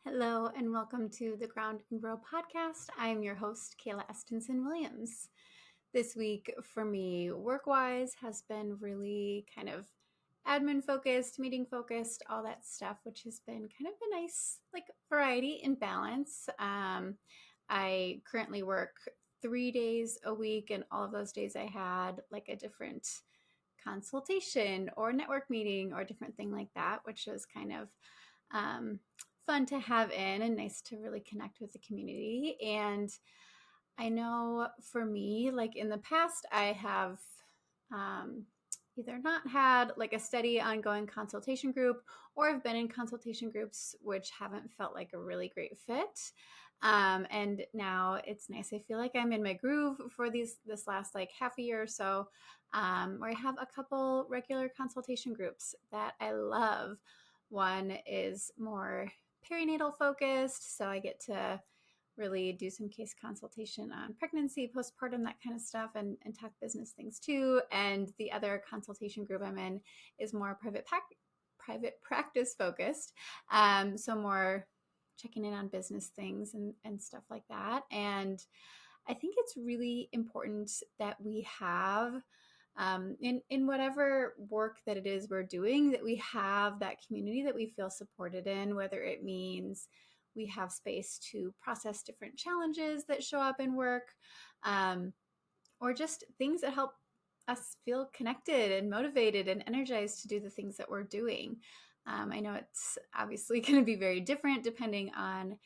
Hello and welcome to the Ground and Grow podcast. I'm your host, Kayla Estinson Williams. This week for me, work-wise, has been really kind of admin focused, meeting focused, all that stuff, which has been kind of a nice variety and balance. I currently work 3 days a week, and all of those days I had a different consultation or network meeting or different thing like that, which was kind of um, fun to have in and nice to really connect with the community. And I know for me, in the past, I have either not had a steady ongoing consultation group, or I've been in consultation groups which haven't felt like a really great fit. And now it's nice. I feel like I'm in my groove for this last half a year or so, where I have a couple regular consultation groups that I love. One is more perinatal focused, so I get to really do some case consultation on pregnancy, postpartum, that kind of stuff, and talk business things too. And the other consultation group I'm in is more private practice focused, so more checking in on business things and stuff like that. And I think it's really important that we have in whatever work that it is we're doing, that we have that community that we feel supported in, whether it means we have space to process different challenges that show up in work, or just things that help us feel connected and motivated and energized to do the things that we're doing. I know it's obviously going to be very different depending on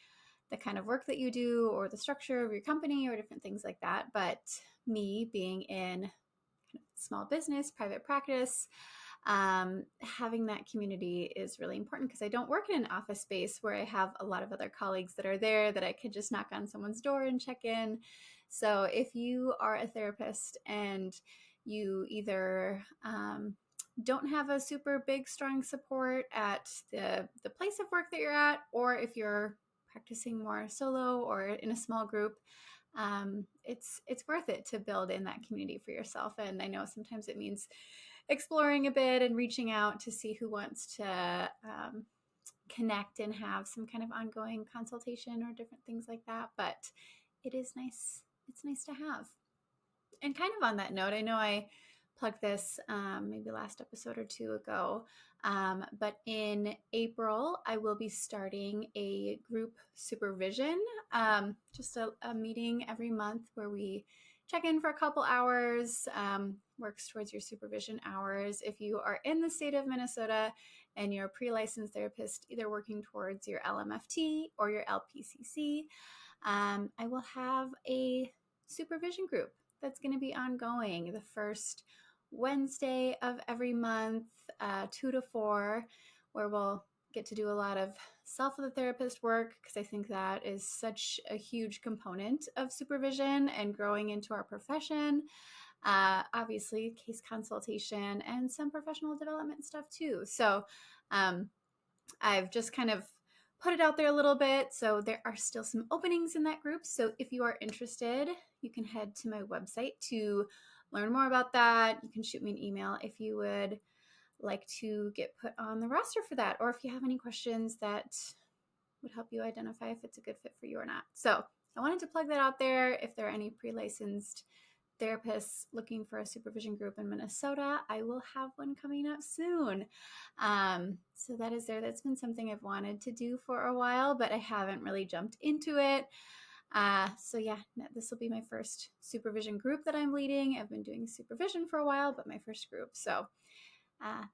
the kind of work that you do or the structure of your company or different things like that. But me being in small business, private practice, having that community is really important, because I don't work in an office space where I have a lot of other colleagues that are there that I could just knock on someone's door and check in. So if you are a therapist and you either don't have a super big, strong support at the place of work that you're at, or if you're practicing more solo or in a small group, it's worth it to build in that community for yourself. And I know sometimes it means exploring a bit and reaching out to see who wants to connect and have some kind of ongoing consultation or different things like that. But it is nice. It's nice to have. And kind of on that note, I know I plugged this maybe last episode or two ago, but in April, I will be starting a group supervision, just a meeting every month where we check in for a couple hours, works towards your supervision hours. If you are in the state of Minnesota and you're a pre-licensed therapist, either working towards your LMFT or your LPCC, I will have a supervision group that's going to be ongoing the first Wednesday of every month, 2 to 4, where we'll get to do a lot of self of the therapist work, because I think that is such a huge component of supervision and growing into our profession. Obviously, case consultation and some professional development stuff too. So I've just kind of put it out there a little bit. So there are still some openings in that group. So if you are interested, you can head to my website to learn more about that. You can shoot me an email if you would like to get put on the roster for that, or if you have any questions that would help you identify if it's a good fit for you or not. So I wanted to plug that out there. If there are any pre-licensed therapists looking for a supervision group in Minnesota, I will have one coming up soon. So that is there. That's been something I've wanted to do for a while, but I haven't really jumped into it. So yeah, this will be my first supervision group that I'm leading. I've been doing supervision for a while, but my first group. So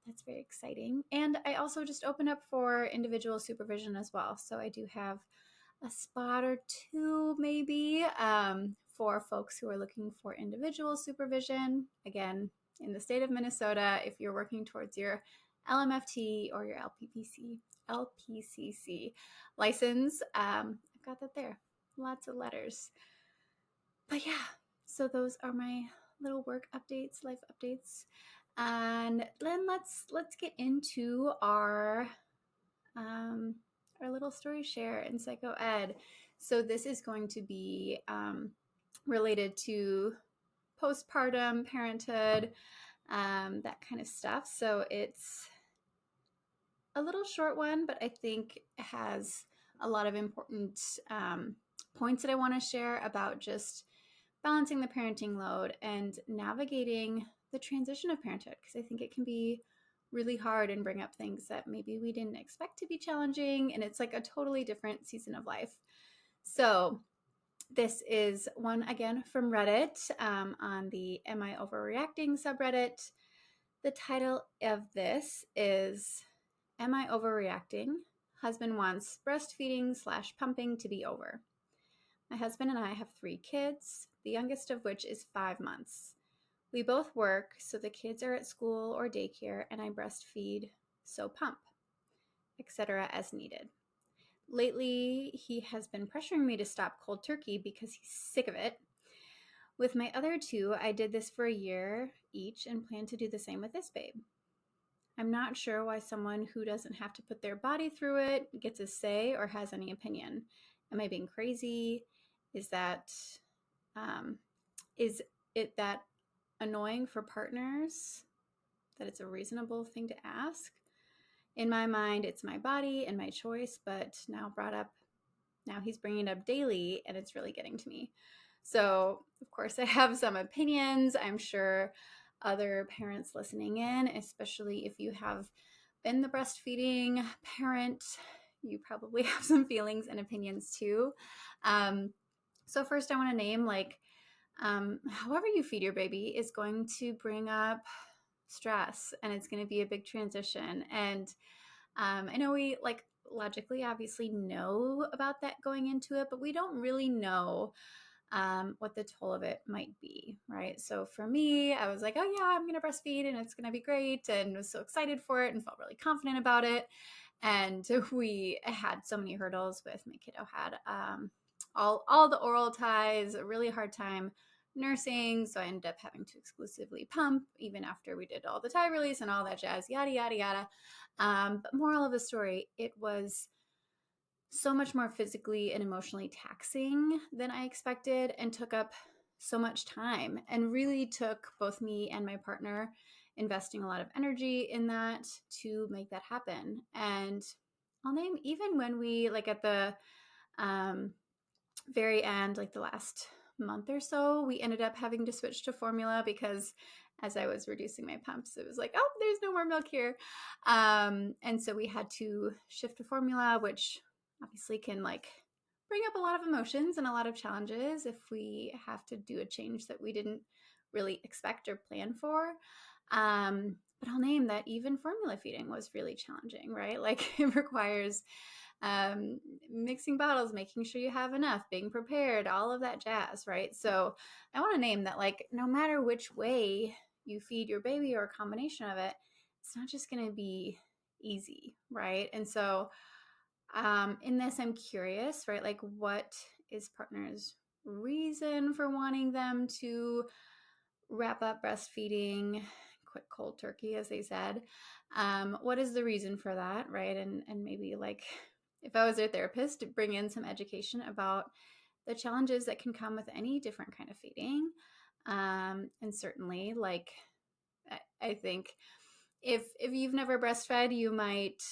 that's very exciting. And I also just opened up for individual supervision as well. So I do have a spot or two maybe for folks who are looking for individual supervision. Again, in the state of Minnesota, if you're working towards your LMFT or your LPCC license, I've got that there. Lots of letters. But yeah, so those are my little work updates, life updates. And then let's get into our little story share in psychoed. So this is going to be related to postpartum, parenthood, that kind of stuff. So it's a little short one, but I think it has a lot of important points that I want to share about just balancing the parenting load and navigating the transition of parenthood, because I think it can be really hard and bring up things that maybe we didn't expect to be challenging, and it's like a totally different season of life. So this is one again from Reddit, on the Am I Overreacting subreddit. The title of this is Am I Overreacting? Husband wants breastfeeding / pumping to be over. My husband and I have 3 kids, the youngest of which is 5 months. We both work, so the kids are at school or daycare, and I breastfeed, so pump, etc. as needed. Lately, he has been pressuring me to stop cold turkey because he's sick of it. With my other 2, I did this for a year each and plan to do the same with this babe. I'm not sure why someone who doesn't have to put their body through it gets a say or has any opinion. Am I being crazy? Is it that annoying for partners that it's a reasonable thing to ask? In my mind, it's my body and my choice, but now he's bringing it up daily, and it's really getting to me. So, of course, I have some opinions. I'm sure other parents listening in, especially if you have been the breastfeeding parent, you probably have some feelings and opinions too. So first I want to name, however you feed your baby is going to bring up stress, and it's going to be a big transition. And I know we logically obviously know about that going into it, but we don't really know what the toll of it might be, right? So for me, I was like, oh yeah, I'm going to breastfeed and it's going to be great, and was so excited for it and felt really confident about it. And we had so many hurdles with my kiddo, had all the oral ties, a really hard time nursing. So I ended up having to exclusively pump even after we did all the tie release and all that jazz, yada, yada, yada. But moral of the story, it was so much more physically and emotionally taxing than I expected, and took up so much time, and really took both me and my partner investing a lot of energy in that to make that happen. And I'll name, even when we at the very end, the last month or so, we ended up having to switch to formula because as I was reducing my pumps, it was like, oh, there's no more milk here. And so we had to shift to formula, which obviously can bring up a lot of emotions and a lot of challenges if we have to do a change that we didn't really expect or plan for. But I'll name that even formula feeding was really challenging, right? It requires mixing bottles, making sure you have enough, being prepared, all of that jazz, right? So I want to name that no matter which way you feed your baby or a combination of it, it's not just going to be easy, right? And so in this, I'm curious, right? What is partners' reason for wanting them to wrap up breastfeeding, quit cold turkey, as they said? What is the reason for that, right? And maybe if I was their therapist, to bring in some education about the challenges that can come with any different kind of feeding. And certainly, I think if you've never breastfed, you might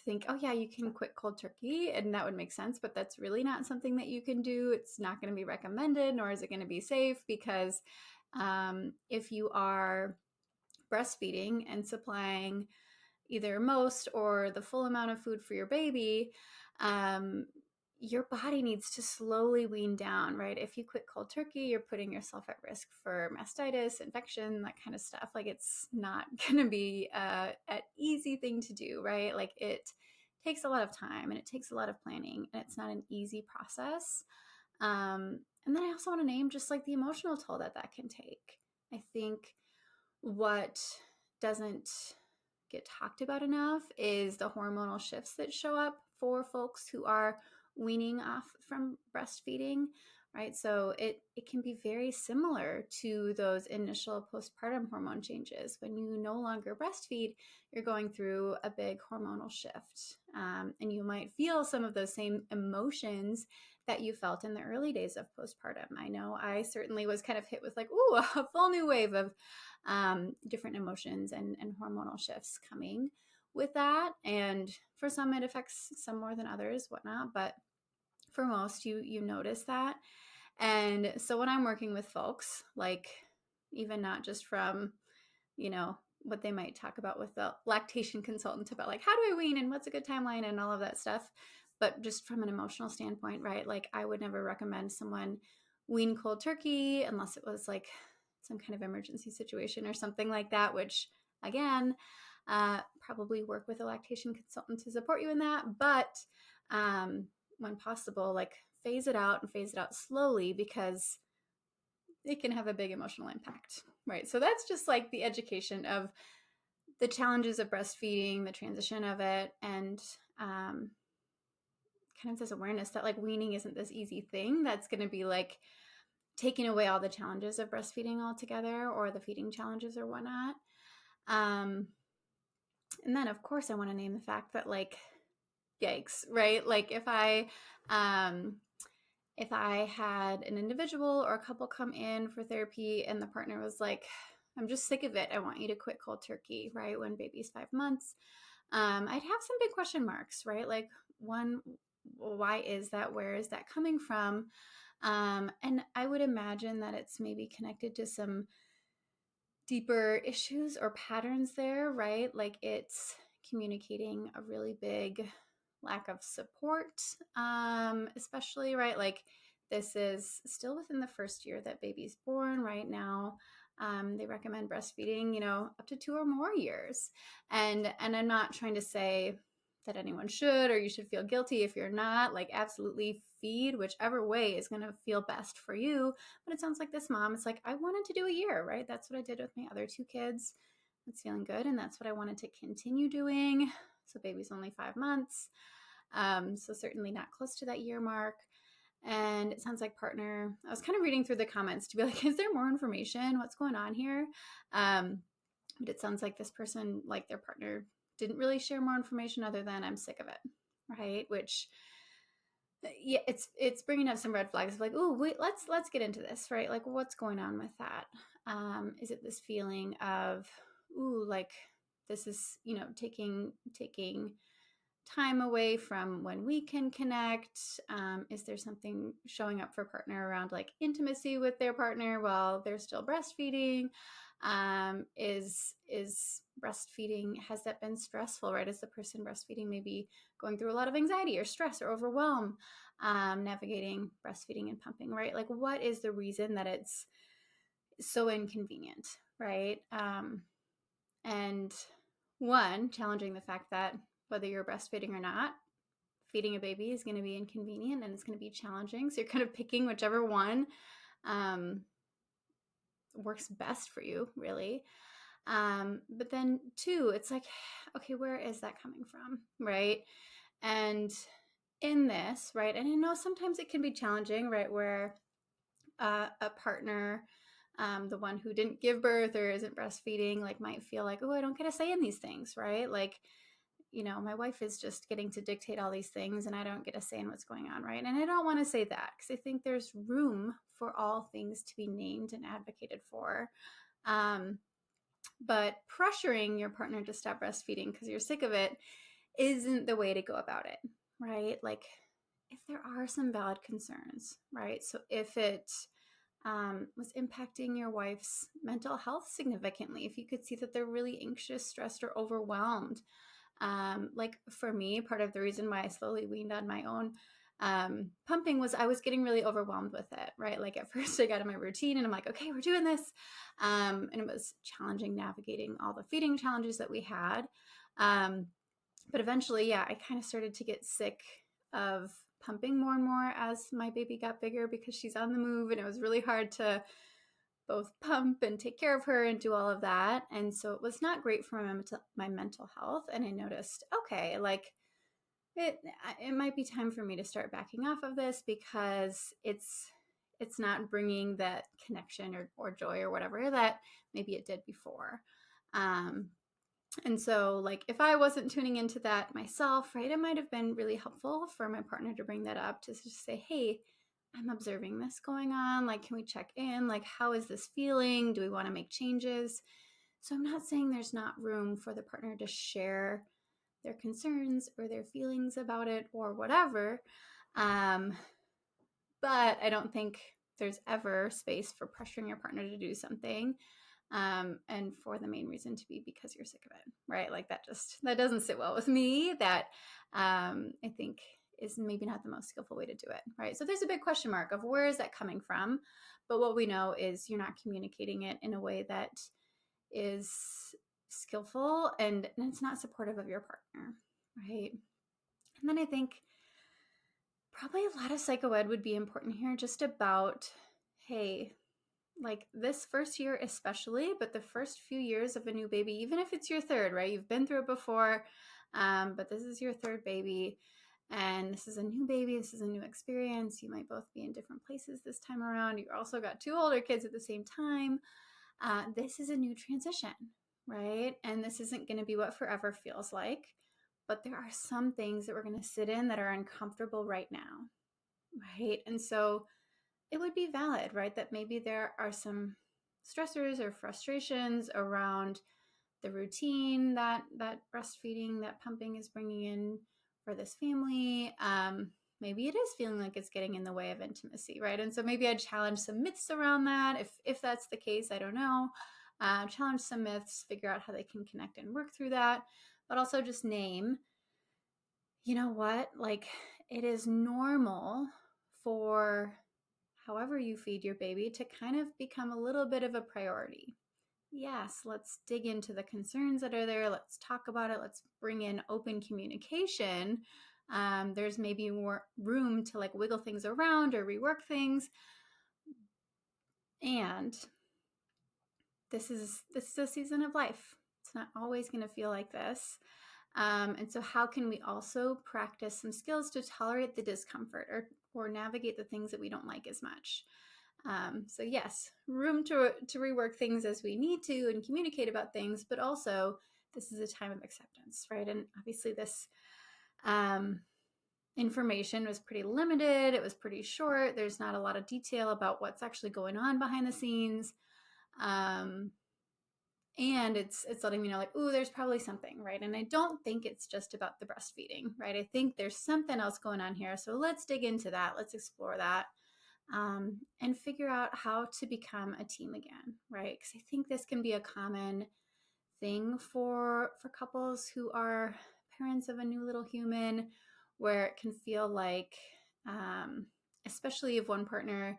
think, oh yeah, you can quit cold turkey, and that would make sense, but that's really not something that you can do. It's not going to be recommended, nor is it going to be safe, because if you are breastfeeding and supplying either most or the full amount of food for your baby, your body needs to slowly wean down, right? If you quit cold turkey, you're putting yourself at risk for mastitis, infection, that kind of stuff. It's not going to be an easy thing to do, right? It takes a lot of time and it takes a lot of planning, and it's not an easy process. And then I also want to name just the emotional toll that can take. I think what doesn't get talked about enough is the hormonal shifts that show up for folks who are weaning off from breastfeeding, right? So it can be very similar to those initial postpartum hormone changes. When you no longer breastfeed, you're going through a big hormonal shift, and you might feel some of those same emotions that you felt in the early days of postpartum. I know I certainly was kind of hit with ooh, a full new wave of different emotions and hormonal shifts coming with that. And for some, it affects some more than others, whatnot. But for most, you notice that. And so when I'm working with folks, like even not just from, what they might talk about with the lactation consultant about like, how do I wean and what's a good timeline and all of that stuff, but just from an emotional standpoint, right? Like I would never recommend someone wean cold turkey unless it was like some kind of emergency situation or something like that, which again, probably work with a lactation consultant to support you in that. But when possible, like phase it out and phase it out slowly because it can have a big emotional impact, right? So that's just like the education of the challenges of breastfeeding, the transition of it, and kind of this awareness that like weaning isn't this easy thing that's going to be like taking away all the challenges of breastfeeding altogether or the feeding challenges or whatnot. And then of course I want to name the fact that like, yikes, right? Like if I had an individual or a couple come in for therapy and the partner was like, I'm just sick of it, I want you to quit cold turkey, right? When baby's 5 months, I'd have some big question marks, right? Like one, why is that? Where is that coming from? And I would imagine that it's maybe connected to some deeper issues or patterns there, right? Like it's communicating a really big lack of support, especially, right? Like this is still within the first year that baby's born right now. They recommend breastfeeding, up to 2 or more years. And I'm not trying to say that anyone should or you should feel guilty if you're not. Like absolutely feed whichever way is going to feel best for you. But it sounds like this mom, it's like, I wanted to do a year, right? That's what I did with my other 2 kids. It's feeling good. And that's what I wanted to continue doing. So baby's only 5 months. So certainly not close to that year mark. And it sounds like partner, I was kind of reading through the comments to be like, is there more information? What's going on here? But it sounds like this person, like their partner, didn't really share more information other than I'm sick of it, right? Which, yeah, it's bringing up some red flags of like, oh, wait, let's get into this, right? Like, what's going on with that? Is it this feeling of, ooh, like this is, taking time away from when we can connect? Is there something showing up for partner around like intimacy with their partner while they're still breastfeeding? Is breastfeeding, has that been stressful, right? Is the person breastfeeding maybe going through a lot of anxiety or stress or overwhelm, navigating breastfeeding and pumping, right? Like what is the reason that it's so inconvenient, right? And one, challenging the fact that whether you're breastfeeding or not, feeding a baby is going to be inconvenient and it's going to be challenging. So you're kind of picking whichever one works best for you, really. But then two, it's like, okay, where is that coming from, right? And in this, right, and I know sometimes it can be challenging, right, where a partner, the one who didn't give birth or isn't breastfeeding, like might feel like, oh, I don't get a say in these things, right? Like, my wife is just getting to dictate all these things and I don't get a say in what's going on, right? And I don't want to say that because I think there's room for all things to be named and advocated for. But pressuring your partner to stop breastfeeding because you're sick of it isn't the way to go about it, right? Like if there are some valid concerns, right? So if it was impacting your wife's mental health significantly, if you could see that they're really anxious, stressed, or overwhelmed. Like for me, part of the reason why I slowly weaned on my own pumping was I was getting really overwhelmed with it, right? Like at first I got in my routine and I'm like, okay, we're doing this. And it was challenging navigating all the feeding challenges that we had. But eventually, yeah, I kind of started to get sick of pumping more and more as my baby got bigger because she's on the move and it was really hard to both pump and take care of her and do all of that. And so it was not great for my mental health. And I noticed, okay, like it might be time for me to start backing off of this because it's not bringing that connection or joy or whatever that maybe it did before. And so like if I wasn't tuning into that myself, right, it might have been really helpful for my partner to bring that up, to just say, hey, I'm observing this going on. Like, can we check in? Like, how is this feeling? Do we want to make changes? So I'm not saying there's not room for the partner to share their concerns or their feelings about it or whatever. But I don't think there's ever space for pressuring your partner to do something. And for the main reason to be because you're sick of it, right? Like that doesn't sit well with me. That I think is maybe not the most skillful way to do it, right? So there's a big question mark of where is that coming from? But what we know is you're not communicating it in a way that is skillful and it's not supportive of your partner, right? And then I think probably a lot of psychoed would be important here, just about, hey, like this first year especially, but the first few years of a new baby, even if it's your third, right? You've been through it before, but this is your third baby, and this is a new baby. This is a new experience. You might both be in different places this time around. You also got two older kids at the same time. This is a new transition, right? And this isn't going to be what forever feels like, but there are some things that we're going to sit in that are uncomfortable right now, right? And so it would be valid, right? That maybe there are some stressors or frustrations around the routine that breastfeeding, that pumping is bringing in for this family. Maybe it is feeling like it's getting in the way of intimacy, right? And so maybe I'd challenge some myths around that. If that's the case, I don't know. Challenge some myths, figure out how they can connect and work through that, but also just name, you know what, like it is normal for however you feed your baby to kind of become a little bit of a priority. Yes, let's dig into the concerns that are there. Let's talk about it. Let's bring in open communication. There's maybe more room to like wiggle things around or rework things. And this is a season of life. It's not always going to feel like this. And so how can we also practice some skills to tolerate the discomfort or navigate the things that we don't like as much? So yes, room to rework things as we need to and communicate about things, but also this is a time of acceptance, right? And obviously this information was pretty limited. It was pretty short. There's not a lot of detail about what's actually going on behind the scenes. And it's letting me know like, ooh, there's probably something, right? And I don't think it's just about the breastfeeding, right? I think there's something else going on here. So let's dig into that. Let's explore that. And figure out how to become a team again, right? Because I think this can be a common thing for couples who are parents of a new little human, where it can feel like, especially if one partner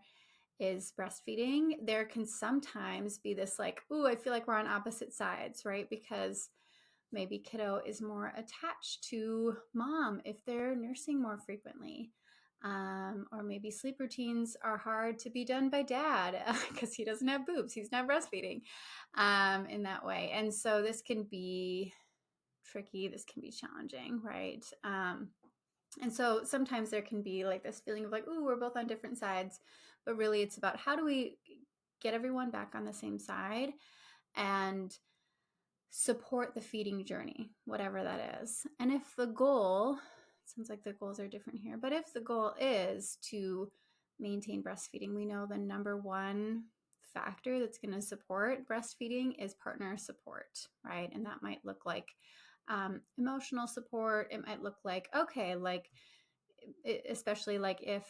is breastfeeding, there can sometimes be this like, ooh, I feel like we're on opposite sides, right? Because maybe kiddo is more attached to mom if they're nursing more frequently. Or maybe sleep routines are hard to be done by dad because he doesn't have boobs. He's not breastfeeding in that way. And so this can be tricky. This can be challenging, right? And so sometimes there can be like this feeling of like, ooh, we're both on different sides. But really it's about how do we get everyone back on the same side and support the feeding journey, whatever that is. And if the goal, sounds like the goals are different here, but if the goal is to maintain breastfeeding, we know the number one factor that's going to support breastfeeding is partner support, right? And that might look like emotional support. It might look like, okay, like especially like if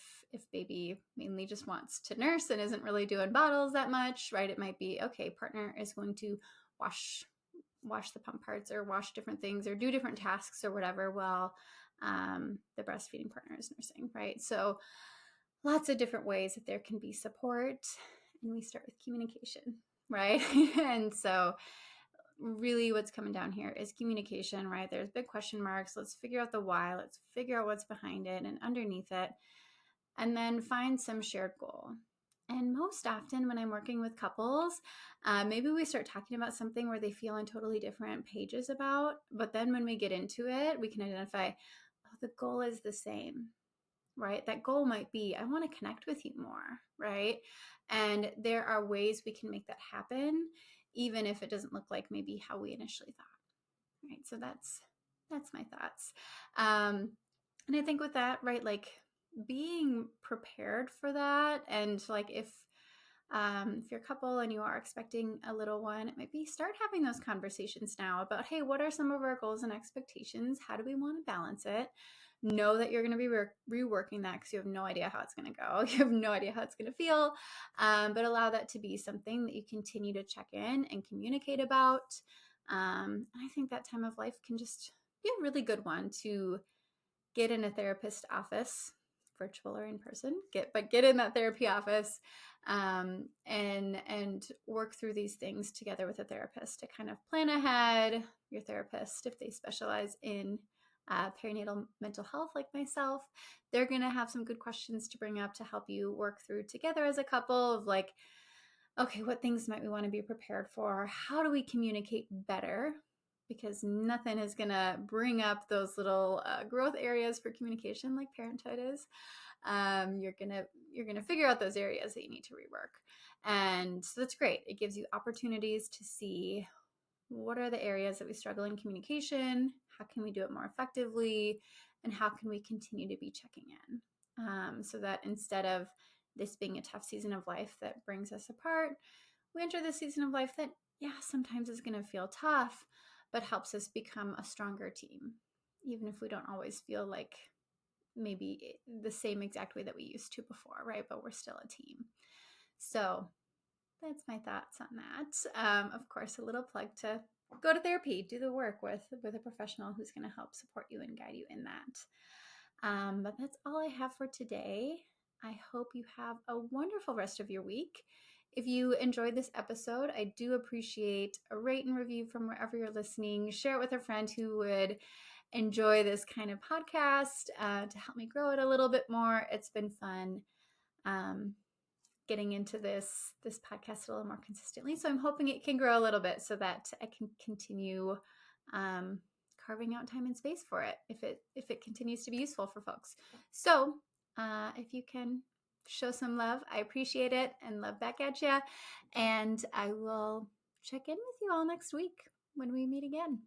baby mainly just wants to nurse and isn't really doing bottles that much, right? It might be, okay, partner is going to wash the pump parts or wash different things or do different tasks or whatever while the breastfeeding partner is nursing, right? So lots of different ways that there can be support, and we start with communication, right? And so really what's coming down here is communication, right? There's big question marks. Let's figure out the why. Let's figure out what's behind it and underneath it, and then find some shared goal. And most often when I'm working with couples, maybe we start talking about something where they feel on totally different pages about, but then when we get into it, we can identify, oh, the goal is the same, right? That goal might be, I want to connect with you more, right? And there are ways we can make that happen, even if it doesn't look like maybe how we initially thought, right? So that's my thoughts. And I think with that, right, like being prepared for that, and like if If you're a couple and you are expecting a little one, it might be start having those conversations now about, hey, what are some of our goals and expectations? How do we want to balance it? Know that you're going to be reworking that because you have no idea how it's going to go. You have no idea how it's going to feel, but allow that to be something that you continue to check in and communicate about. I think that time of life can just be a really good one to get in a therapist office, virtual or in person, get in that therapy office, and work through these things together with a therapist to kind of plan ahead. Your therapist, if they specialize in perinatal mental health like myself, they're going to have some good questions to bring up to help you work through together as a couple of like, okay, what things might we want to be prepared for? How do we communicate better? Because nothing is going to bring up those little growth areas for communication like parenthood is. You're gonna figure out those areas that you need to rework, and so that's great. It gives you opportunities to see what are the areas that we struggle in communication, how can we do it more effectively, and how can we continue to be checking in, so that instead of this being a tough season of life that brings us apart, we enter the season of life that, yeah, sometimes is going to feel tough, but helps us become a stronger team, even if we don't always feel like maybe the same exact way that we used to before, right? But we're still a team. So that's my thoughts on that. Of course, a little plug to go to therapy, do the work with a professional who's going to help support you and guide you in that. But that's all I have for today. I hope you have a wonderful rest of your week. If you enjoyed this episode, I do appreciate a rate and review from wherever you're listening. Share it with a friend who would enjoy this kind of podcast to help me grow it a little bit more. It's been fun getting into this podcast a little more consistently. So I'm hoping it can grow a little bit so that I can continue carving out time and space for it if it continues to be useful for folks. So if you can show some love, I appreciate it, and love back at you. And I will check in with you all next week when we meet again.